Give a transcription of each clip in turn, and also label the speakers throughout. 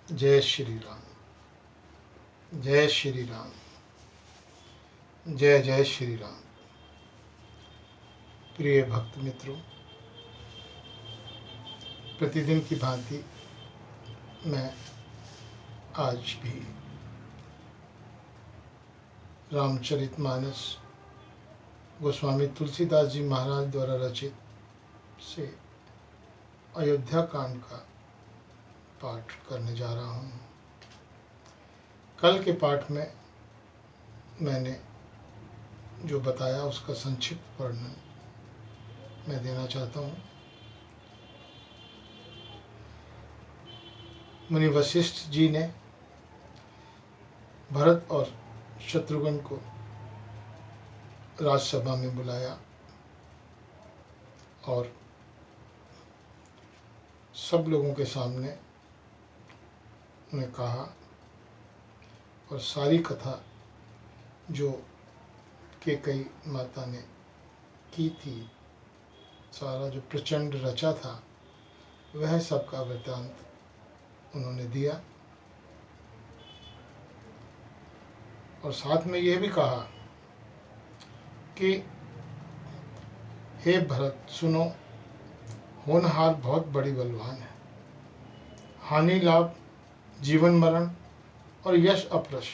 Speaker 1: जय श्री राम, जय श्री राम, जय जय श्री राम। प्रिय भक्त मित्रों, प्रतिदिन की भांति मैं आज भी रामचरितमानस गोस्वामी तुलसीदास जी महाराज द्वारा रचित से अयोध्या कांड का पाठ करने जा रहा हूँ। कल के पाठ में मैंने जो बताया उसका संक्षिप्त वर्णन मैं देना चाहता हूँ। मुनि वशिष्ठ जी ने भरत और शत्रुघ्न को राजसभा में बुलाया और सब लोगों के सामने उन्हें कहा और सारी कथा जो कैकेयी माता ने की थी, सारा जो प्रचंड रचा था, वह सबका वृत्तांत उन्होंने दिया और साथ में यह भी कहा कि हे भरत सुनो, होनहार बहुत बड़ी बलवान है। हानि लाभ, जीवन मरण और यश अपयश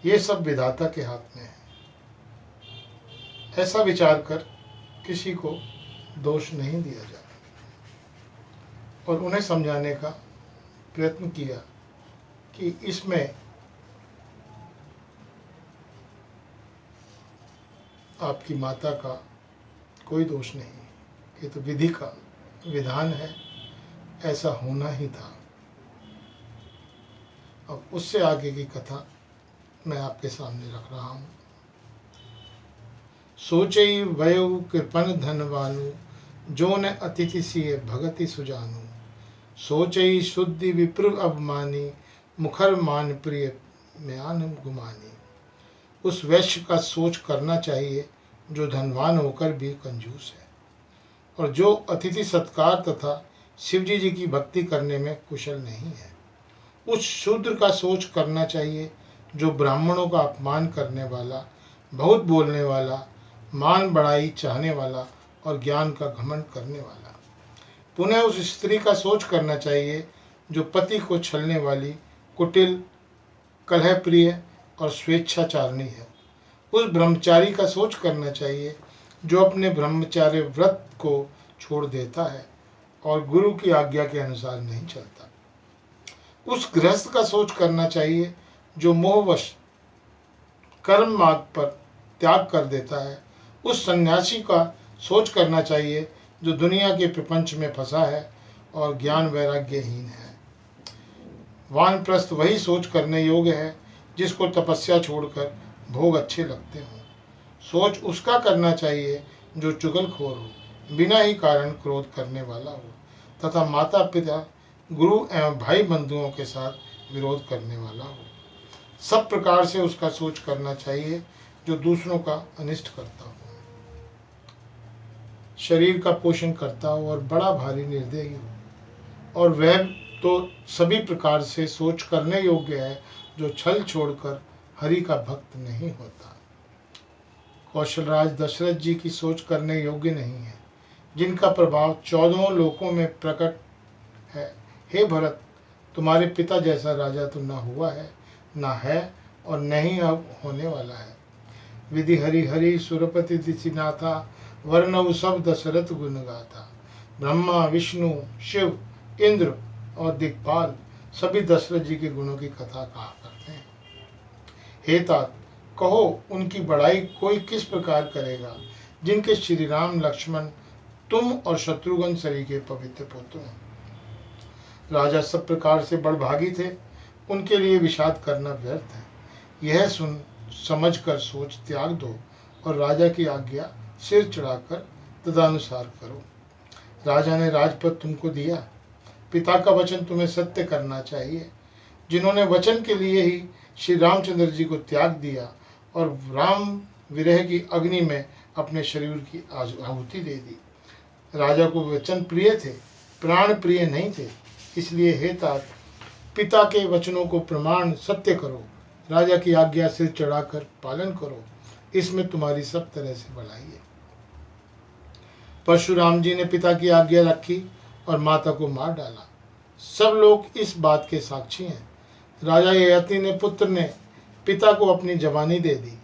Speaker 1: ये सब विधाता के हाथ में है। ऐसा विचार कर किसी को दोष नहीं दिया जाता। और उन्हें समझाने का प्रयत्न किया कि इसमें आपकी माता का कोई दोष नहीं, ये तो विधि का विधान है, ऐसा होना ही था। अब उससे आगे की कथा मैं आपके सामने रख रहा हूँ। सोचई वयु कृपन धनवानु, जो न अतिथि सिय भगति सुजानु। सोचई शुद्धि विप्र अवमानी, मुखर मान प्रिय म्यान गुमानी। उस वैश्य का सोच करना चाहिए जो धनवान होकर भी कंजूस है और जो अतिथि सत्कार तथा शिवजी जी की भक्ति करने में कुशल नहीं है। उस शूद्र का सोच करना चाहिए जो ब्राह्मणों का अपमान करने वाला, बहुत बोलने वाला, मान बढ़ाई चाहने वाला और ज्ञान का घमंड करने वाला। पुनः उस स्त्री का सोच करना चाहिए जो पति को छलने वाली, कुटिल, कलह प्रिय और स्वेच्छाचारिणी है। उस ब्रह्मचारी का सोच करना चाहिए जो अपने ब्रह्मचार्य व्रत को छोड़ देता है और गुरु की आज्ञा के अनुसार नहीं चलता। उस गृहस्थ का सोच करना चाहिए जो मोहवश कर्म मार्ग पर त्याग कर देता है। उस सन्यासी का सोच करना चाहिए जो दुनिया के प्रपंच में फंसा है और ज्ञान वैराग्यहीन है। वानप्रस्थ वही सोच करने योग्य है जिसको तपस्या छोड़कर भोग अच्छे लगते हों। सोच उसका करना चाहिए जो चुगलखोर हो, बिना ही कारण क्रोध करने वाला हो तथा माता पिता, गुरु एवं भाई बंधुओं के साथ विरोध करने वाला हो। सब प्रकार से उसका सोच करना चाहिए जो दूसरों का अनिष्ट करता हो, शरीर का पोषण करता हो और बड़ा भारी निर्दयी हो। और वह तो सभी प्रकार से सोच करने योग्य है जो छल छोड़कर हरि का भक्त नहीं होता। कौशलराज दशरथ जी की सोच करने योग्य नहीं है, जिनका प्रभाव 14 लोकों में प्रकट है। हे भरत, तुम्हारे पिता जैसा राजा तो न हुआ है, न है और न ही अब होने वाला है। विधि हरि हरि सुरपति दिशिनाथा, वर्णव सब दशरथ गुण गाथा। ब्रह्मा, विष्णु, शिव, इंद्र और दिक्पाल सभी दशरथ जी के गुणों की कथा कहा करते हैं। हे तात, कहो उनकी बड़ाई कोई किस प्रकार करेगा जिनके श्री राम, लक्ष्मण, तुम और शत्रुघ्न सरीखे पवित्र पुत्र हैं। राजा सब प्रकार से बड़भागी थे, उनके लिए विषाद करना व्यर्थ है। यह सुन समझ कर सोच त्याग दो और राजा की आज्ञा सिर चढ़ाकर तदनुसार करो। राजा ने राजपद तुमको दिया, पिता का वचन तुम्हें सत्य करना चाहिए। जिन्होंने वचन के लिए ही श्री रामचंद्र जी को त्याग दिया और राम विरह की अग्नि में अपने शरीर की आहुति दे दी। राजा को वचन प्रिय थे, प्राण प्रिय नहीं थे। इसलिए हे तात, पिता के वचनों को प्रमाण सत्य करो, राजा की आज्ञा सिर चढ़ाकर पालन करो, इसमें तुम्हारी सब तरह से भलाई है। परशुराम जी ने पिता की आज्ञा रखी और माता को मार डाला। सब लोग इस बात के साक्षी हैं। राजा ययाति ने पुत्र ने पिता को अपनी जवानी दे दी।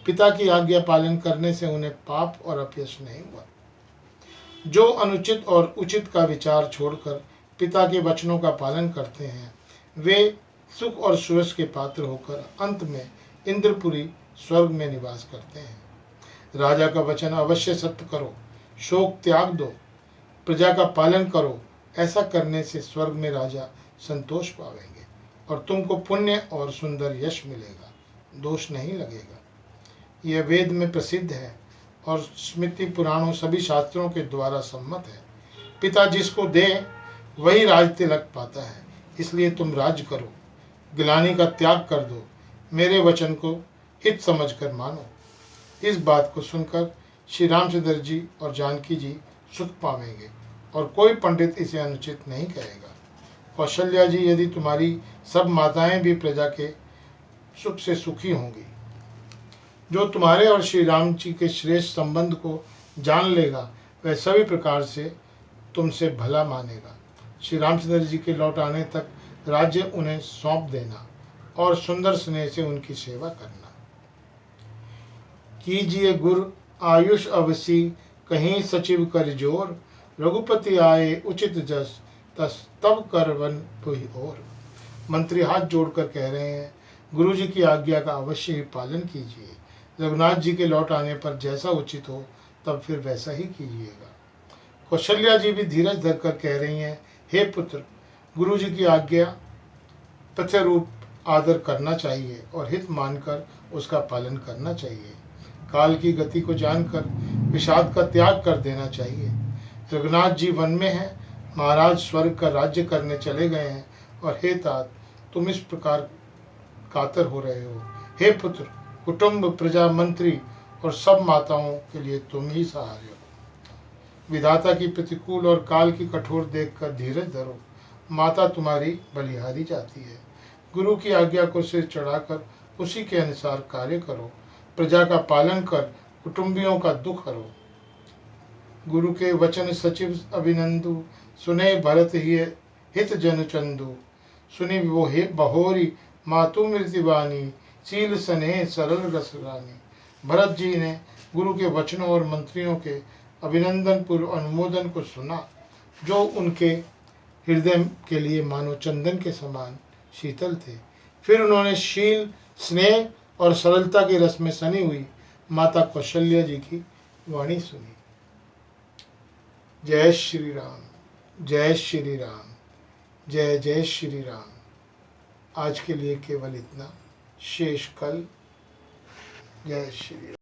Speaker 1: पिता की आज्ञा पालन करने से उन्हें पाप और अपयश नहीं हुआ। जो अनुचित और उचित का विचार छोड़कर पिता के वचनों का पालन करते हैं, वे सुख और सुयश के पात्र होकर अंत में इंद्रपुरी स्वर्ग में निवास करते हैं। राजा का वचन अवश्य सत्य करो, शोक त्याग दो, प्रजा का पालन करो। ऐसा करने से स्वर्ग में राजा संतोष पावेंगे और तुमको पुण्य और सुंदर यश मिलेगा, दोष नहीं लगेगा। यह वेद में प्रसिद्ध है और स्मृति पुराणों सभी शास्त्रों के द्वारा सम्मत है। पिता जिसको दे वही राज तिलक पाता है, इसलिए तुम राज्य करो, गिलानी का त्याग कर दो, मेरे वचन को हित समझकर मानो। इस बात को सुनकर श्री रामचंद्र जी और जानकी जी सुख पावेंगे और कोई पंडित इसे अनुचित नहीं कहेगा। कौशल्या जी, यदि तुम्हारी सब माताएं भी प्रजा के सुख से सुखी होंगी। जो तुम्हारे और श्री राम जी के श्रेष्ठ संबंध को जान लेगा, वह सभी प्रकार से तुमसे भला मानेगा। श्री रामचंद्र जी के लौट आने तक राज्य उन्हें सौंप देना और सुंदर स्नेह से उनकी सेवा करना। कीजिए गुर आयुष अवसी, कहीं सचिव कर जोर, रघुपति आए उचित जस, तस तब कर वन पुहि और। मंत्री हाथ जोड़कर कह रहे हैं, गुरु जी की आज्ञा का अवश्य ही पालन कीजिए। रघुनाथ जी के लौट आने पर जैसा उचित हो तब फिर वैसा ही कीजिएगा। कौशल्या जी भी धीरज धरकर कह रही हैं, हे पुत्र, गुरु जी की आज्ञा पथ्य रूप आदर करना चाहिए और हित मानकर उसका पालन करना चाहिए। काल की गति को जानकर विषाद का त्याग कर देना चाहिए। रघुनाथ जी वन में हैं, महाराज स्वर्ग का राज्य करने चले गए हैं और हे तात, तुम इस प्रकार कातर हो रहे हो। हे पुत्र, कुटुंब, प्रजा, मंत्री और सब माताओं के लिए तुम ही सहारे हो। विधाता की प्रतिकूल और काल की कठोर देखकर धीरज धरो, माता तुम्हारी बलिहारी जाती है। गुरु की आज्ञा को सिर चढ़ाकर उसी के अनुसार कार्य करो, प्रजा का पालन कर कुटुंबियों का दुख हरो। गुरु के वचन सचिव अभिनंदु, सुने भरत ही हित जन चंदु। सुनी वो हे बहोरी मातु मृतिवानी, शील स्नेह सरल रस रानी। भरत जी ने गुरु के वचनों और मंत्रियों के अभिनंदन पूर्व अनुमोदन को सुना, जो उनके हृदय के लिए मानो चंदन के समान शीतल थे। फिर उन्होंने शील, स्नेह और सरलता के रस में सनी हुई माता कौशल्या जी की वाणी सुनी। जय श्री राम, जय श्री राम, जय जय श्री राम। आज के लिए केवल इतना, शेष कल। जय श्री राम।